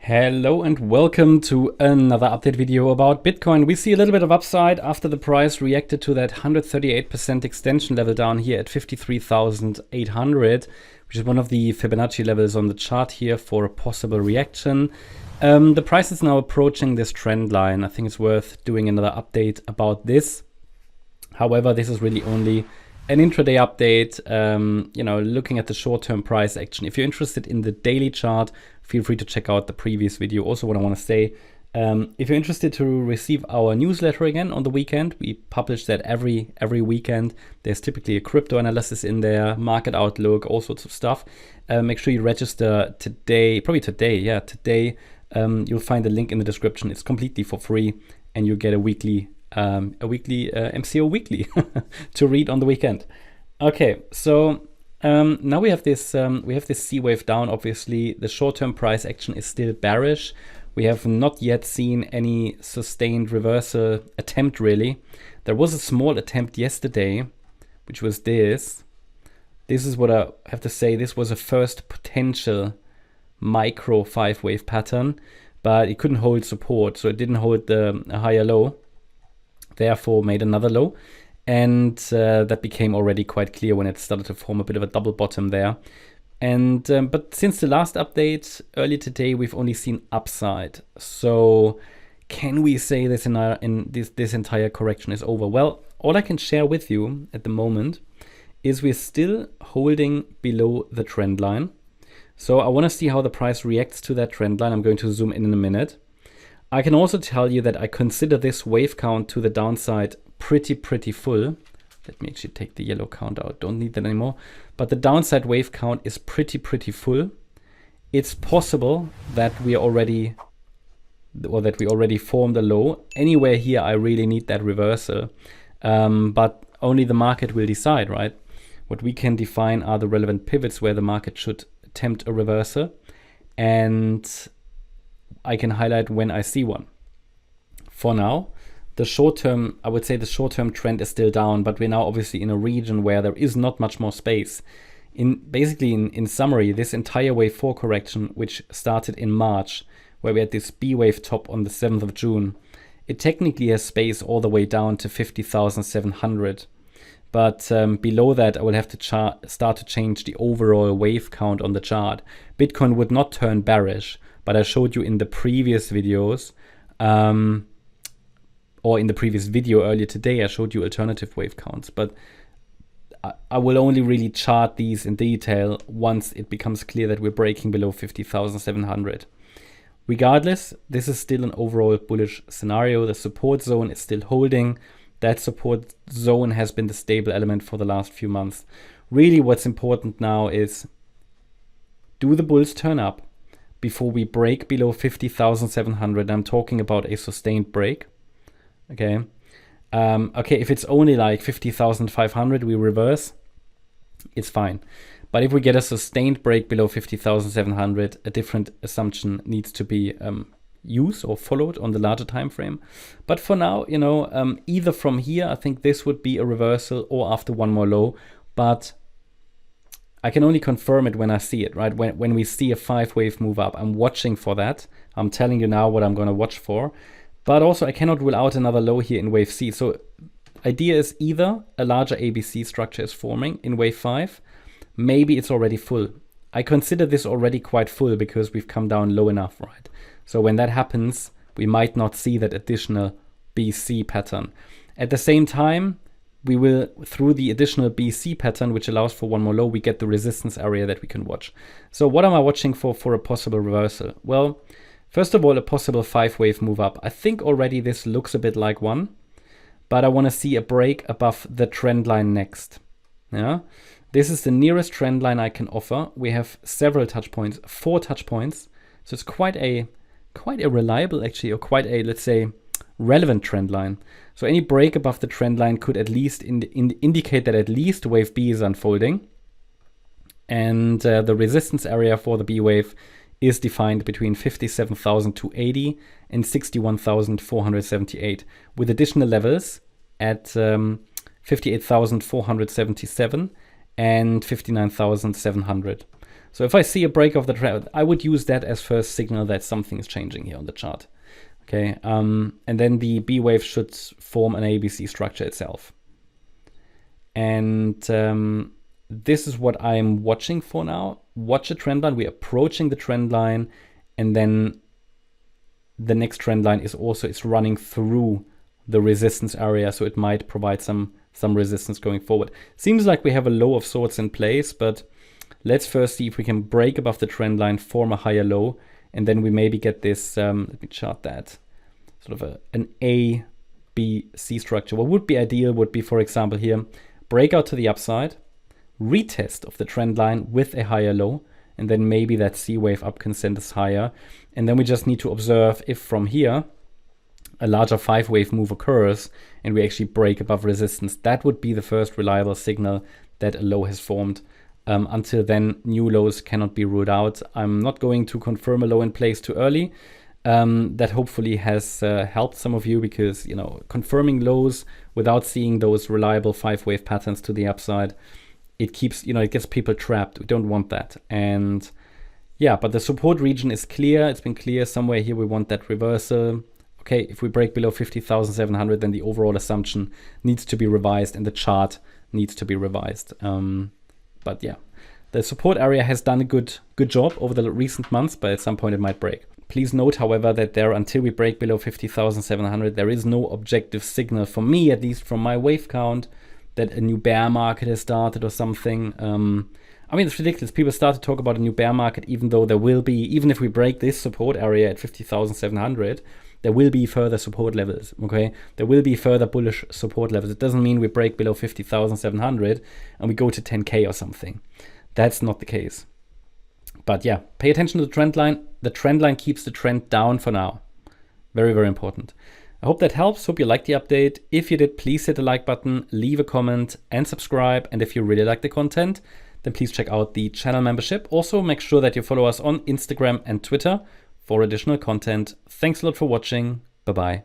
Hello and welcome to another update video about Bitcoin. We see a little bit of upside after the price reacted to that 138% extension level down here at 53,800, which is one of the Fibonacci levels on the chart here for a possible reaction. The price is now approaching this trend line. I think it's worth doing another update about this. However, this is really only an intraday update, looking at the short-term price action. If you're interested in the daily chart, feel free to check out the previous video. Also, what I want to say, if you're interested to receive our newsletter again on the weekend, we publish that every weekend. There's typically a crypto analysis in there, market outlook, all sorts of stuff. Make sure you register today, probably today, yeah, today. You'll find the link in the description. It's completely for free, and you get a weekly MCO weekly to read on the weekend. Okay, so now we have this C wave down. Obviously, the short-term price action is still bearish. We have not yet seen any sustained reversal attempt, really. There was a small attempt yesterday, which was this. This is what I have to say. This was a first potential micro 5-wave pattern, but it couldn't hold support, so it didn't hold the higher low. Therefore made another low, and that became already quite clear when it started to form a bit of a double bottom there. And but since the last update early today, we've only seen upside. So can we say this this entire correction is over? Well, all I can share with you at the moment is we're still holding below the trend line. So I want to see how the price reacts to that trend line. I'm going to zoom in a minute. I can also tell you that I consider this wave count to the downside pretty full. Let me actually take the yellow count out. Don't need that anymore. But the downside wave count is pretty full. It's possible that we already formed a low. Anywhere here, I really need that reversal. But only the market will decide, right? What we can define are the relevant pivots where the market should attempt a reversal. And I can highlight when I see one. For now, the short-term, I would say the short-term trend is still down, but we're now obviously in a region where there is not much more space. In summary, this entire wave 4 correction, which started in March, where we had this B wave top on the 7th of June, it technically has space all the way down to 50,700. But below that, I will have to start to change the overall wave count on the chart. Bitcoin would not turn bearish, but I showed you in the previous videos, or in the previous video earlier today, I showed you alternative wave counts. But I will only really chart these in detail once it becomes clear that we're breaking below 50,700. Regardless, this is still an overall bullish scenario. The support zone is still holding. That support zone has been the stable element for the last few months. Really, what's important now is, do the bulls turn up before we break below 50,700? I'm talking about a sustained break. Okay. Okay, if it's only like 50,500, we reverse, it's fine. But if we get a sustained break below 50,700, a different assumption needs to be used or followed on the larger time frame. But for now, either from here, I think this would be a reversal, or after one more low. But I can only confirm it when I see it, right? When we see a 5-wave move up, I'm watching for that. I'm telling you now what I'm going to watch for. But also, I cannot rule out another low here in wave C. So idea is either a larger ABC structure is forming in wave 5. Maybe it's already full. I consider this already quite full because we've come down low enough, right? So when that happens, we might not see that additional BC pattern. At the same time, we will, through the additional BC pattern, which allows for one more low, we get the resistance area that we can watch. So what am I watching for a possible reversal? Well, first of all, a possible 5-wave move up. I think already this looks a bit like one, but I want to see a break above the trend line next. Yeah, this is the nearest trend line I can offer. We have several touch points, 4 touch points. So it's quite a reliable, actually, or quite a, let's say, relevant trend line. So any break above the trend line could at least indicate that at least wave B is unfolding. And the resistance area for the B wave is defined between 57,280 and 61,478, with additional levels at 58,477 and 59,700. So if I see a break of the trend, I would use that as first signal that something is changing here on the chart. Okay, and then the B wave should form an ABC structure itself. And this is what I'm watching for now. Watch the trend line. We're approaching the trend line, and then the next trend line is also, it's running through the resistance area, so it might provide some resistance going forward. Seems like we have a low of sorts in place, but let's first see if we can break above the trend line, form a higher low, and then we maybe get this, let me chart that, sort of an A, B, C structure. What would be ideal would be, for example, here, breakout to the upside, retest of the trend line with a higher low, and then maybe that C wave up can send us higher. And then we just need to observe if from here a larger 5-wave move occurs and we actually break above resistance. That would be the first reliable signal that a low has formed. Until then, new lows cannot be ruled out. I'm not going to confirm a low in place too early. That hopefully has helped some of you, because, you know, confirming lows without seeing those reliable 5-wave patterns to the upside, it keeps, you know, it gets people trapped. We don't want that. And yeah, but the support region is clear. It's been clear somewhere here. We want that reversal. Okay, if we break below 50,700, then the overall assumption needs to be revised and the chart needs to be revised. But yeah, the support area has done a good job over the recent months, but at some point it might break. Please note, however, that until we break below 50,700, there is no objective signal for me, at least from my wave count, that a new bear market has started or something. I mean, it's ridiculous. People start to talk about a new bear market, even though there will be, even if we break this support area at 50,700, there will be further support levels, okay? There will be further bullish support levels. It doesn't mean we break below 50,700 and we go to 10K or something. That's not the case. But yeah, pay attention to the trend line. The trend line keeps the trend down for now. Very, very important. I hope that helps. Hope you liked the update. If you did, please hit the like button, leave a comment and subscribe. And if you really like the content, then please check out the channel membership. Also, make sure that you follow us on Instagram and Twitter for additional content. Thanks a lot for watching. Bye-bye.